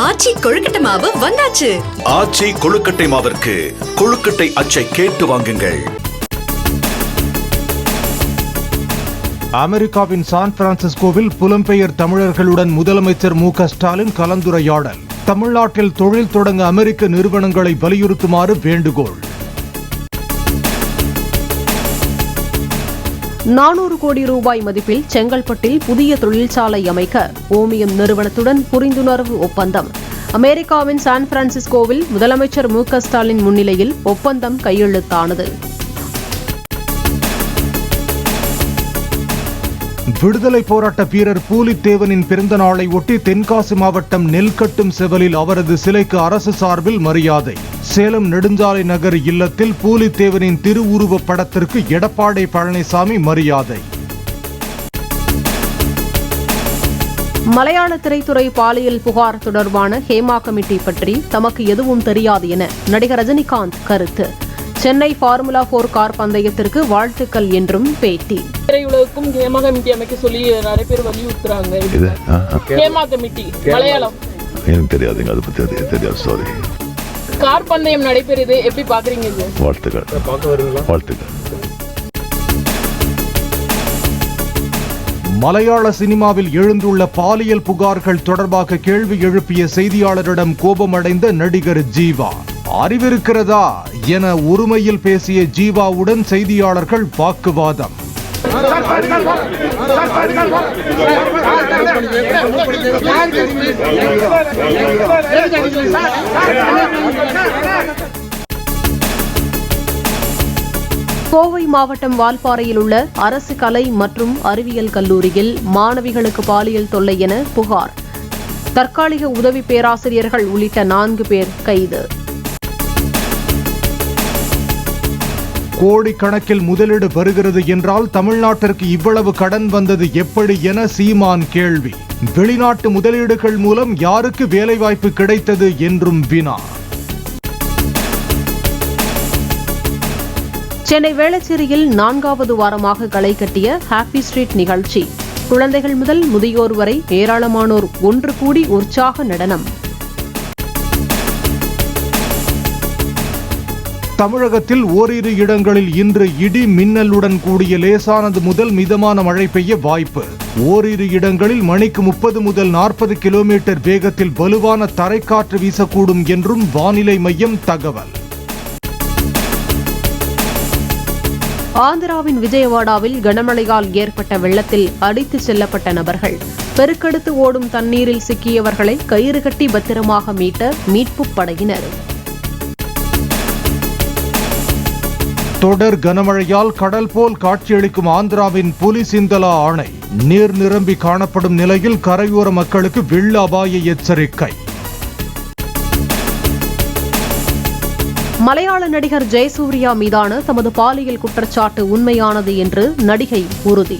ஆச்சி கொழுக்கட்டை மாவு வந்தாச்சு. ஆச்சி கொழுக்கட்டை மாவிற்கு கொழுக்கட்டை அச்சை கேட்டு வாங்குங்கள். அமெரிக்காவின் சான் பிரான்சிஸ்கோவில் புலம்பெயர் தமிழர்களுடன் முதலமைச்சர் மு.க. ஸ்டாலின் கலந்துரையாடல். தமிழ்நாட்டில் தொழில் தொடங்க அமெரிக்க நிறுவனங்களை வலியுறுத்துமாறு வேண்டுகோள். 400 கோடி ரூபாய் மதிப்பில் செங்கல்பட்டில் புதிய தொழிற்சாலை அமைக்க ஓமியம் நிறுவனத்துடன் புரிந்துணர்வு ஒப்பந்தம். அமெரிக்காவின் சான் பிரான்சிஸ்கோவில் முதலமைச்சர் மு.க. ஸ்டாலின் முன்னிலையில் ஒப்பந்தம் கையெழுத்தானது. விடுதலை போராட்ட வீரர் பூலித்தேவனின் பிறந்த நாளை ஒட்டி தென்காசி மாவட்டம் நெல்கட்டும் செவலில் அவரது சிலைக்கு அரசு சார்பில் மரியாதை. சேலம் நெடுஞ்சாலை நகர் இல்லத்தில் பூலித்தேவனின் திருவுருவப் படத்திற்கு எடப்பாடி பழனிசாமி மரியாதை. மலையாள திரைத்துறை பாலியல் புகார் தொடர்பான ஹேமா கமிட்டி பற்றி தமக்கு எதுவும் தெரியாது என நடிகர் ரஜினிகாந்த் கருத்து. சென்னை ஃபார்முலா 4 கார் பந்தயத்திற்கு வாழ்த்துக்கள் என்றும் பேட்டி. திரையுலகுக்கும் ஹேமா கமிட்டி அமைக்க சொல்லி நிறைய பேர் வலியுறுத்துறாங்க. ஹேமா கமிட்டி மலையாளம் எனக்கு தெரியாதுங்க, அதை பத்தி தெரியாது, சாரி. கார் பந்தயம் நடைபெறுது, எப்படி பாக்குறீங்க இது? வாழ்த்துக்கள். மலையாள சினிமாவில் எழுந்துள்ள பாலியல் புகார்கள் தொடர்பாக கேள்வி எழுப்பிய செய்தியாளரிடம் கோபமடைந்த நடிகர் ஜீவா. அறிவிருக்கிறதா என ஒருமையில் பேசிய ஜீவாவுடன் செய்தியாளர்கள் வாக்குவாதம். கோவை மாவட்டம் வால்பாறையில் உள்ள அரசு கலை மற்றும் அறிவியல் கல்லூரியில் மாணவிகளுக்கு பாலியல் தொல்லை என புகார். தற்காலிக உதவி பேராசிரியர்கள் உள்ளிட்ட 4 பேர் கைது. கோடிக்கணக்கில் முதலீடு வருகிறது என்றால் தமிழ்நாட்டிற்கு இவ்வளவு கடன் வந்தது எப்படி என சீமான் கேள்வி. வெளிநாட்டு முதலீடுகள் மூலம் யாருக்கு வேலைவாய்ப்பு கிடைத்தது என்றும் வினா. சென்னை வேளச்சேரியில் 4வது வாரமாக களை கட்டிய ஹாப்பி ஸ்ட்ரீட் நிகழ்ச்சி. குழந்தைகள் முதல் முதியோர் வரை ஏராளமானோர் ஒன்று கூடி உற்சாக நடனம். தமிழகத்தில் ஓரிரு இடங்களில் இன்று இடி மின்னலுடன் கூடிய லேசானது முதல் மிதமான மழை பெய்ய வாய்ப்பு. ஓரிரு இடங்களில் மணிக்கு 30 முதல் 40 கிலோமீட்டர் வேகத்தில் வலுவான தரைக்காற்று வீசக்கூடும் என்றும் வானிலை மையம் தகவல். ஆந்திராவின் விஜயவாடாவில் கனமழையால் ஏற்பட்ட வெள்ளத்தில் அடித்துச் செல்லப்பட்ட நபர்கள். பெருக்கெடுத்து ஓடும் தண்ணீரில் சிக்கியவர்களை கயிறு கட்டி பத்திரமாக மீட்ட மீட்புப் படையினர். தொடர் கனமழையால் கடல் போல் காட்சியளிக்கும் ஆந்திராவின் புலிசிந்தலா அணை நீர் நிரம்பி காணப்படும் நிலையில் கரையோர மக்களுக்கு வெள்ள அபாய எச்சரிக்கை. மலையாள நடிகர் ஜெயசூர்யா மீதான தமது பாலியல் குற்றச்சாட்டு உண்மையானது என்று நடிகை உறுதி.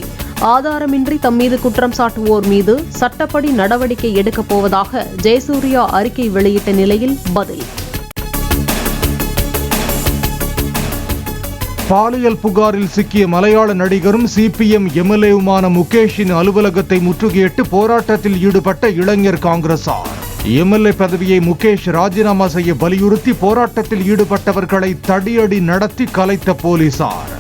ஆதாரமின்றி தம்மீது குற்றம் சாட்டுவோர் மீது சட்டப்படி நடவடிக்கை எடுக்கப் போவதாக ஜெயசூர்யா அறிக்கை வெளியிட்ட நிலையில் பதில். பாலியல் புகாரில் சிக்கிய மலையாள நடிகரும் சிபிஎம் எம்எல்ஏவுமான முகேஷின் அலுவலகத்தை முற்றுகையிட்டு போராட்டத்தில் ஈடுபட்ட இளைஞர் காங்கிரசார். எம்எல்ஏ பதவியை முகேஷ் ராஜினாமா செய்ய வலியுறுத்தி போராட்டத்தில் ஈடுபட்டவர்களை தடியடி நடத்தி கலைத்த போலீசார்.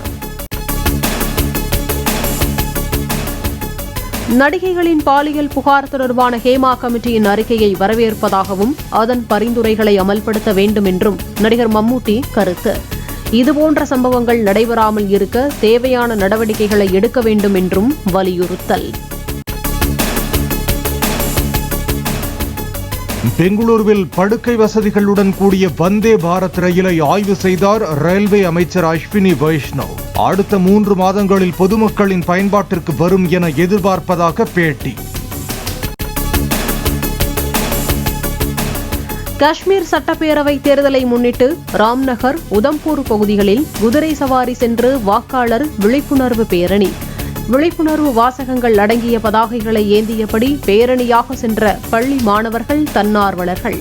நடிகைகளின் பாலியல் புகார் தொடர்பான ஹேமா கமிட்டியின் அறிக்கையை வரவேற்பதாகவும் அதன் பரிந்துரைகளை அமல்படுத்த வேண்டும் என்றும் நடிகர் மம்முட்டி கருத்து. இதுபோன்ற சம்பவங்கள் நடைபெறாமல் இருக்க தேவையான நடவடிக்கைகளை எடுக்க வேண்டும் என்றும் வலியுறுத்தல். பெங்களூருவில் படுக்கை வசதிகளுடன் கூடிய வந்தே பாரத் ரயிலை ஆய்வு செய்தார் ரயில்வே அமைச்சர் அஸ்வினி வைஷ்ணவ். அடுத்த 3 மாதங்களில் பொதுமக்களின் பயன்பாட்டிற்கு வரும் என எதிர்பார்ப்பதாக பேட்டி. காஷ்மீர் சட்டப்பேரவை தேர்தலை முன்னிட்டு ராம்நகர், உதம்பூர் பகுதிகளில் குதிரை சவாரி சென்று வாக்காளர் விழிப்புணர்வு பேரணி. விழிப்புணர்வு வாசகங்கள் அடங்கிய பதாகைகளை ஏந்தியபடி பேரணியாக சென்ற பள்ளி மாணவர்கள், தன்னார்வலர்கள்.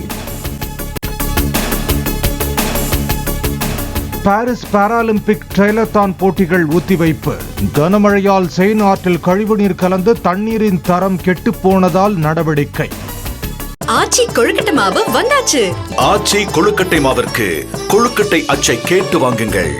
பாரிஸ் பாராலிம்பிக் ட்ரைலத்தான் போட்டிகள் ஒத்திவைப்பு. கனமழையால் செயின் ஆற்றில் கழிவுநீர் கலந்து தண்ணீரின் தரம் கெட்டுப்போனதால் நடவடிக்கை. ஆச்சி கொழுக்கட்டை மாவு வந்தாச்சு. ஆச்சி கொழுக்கட்டை மாவிற்கு கொழுக்கட்டை அச்சை கேட்டு வாங்குங்கள்.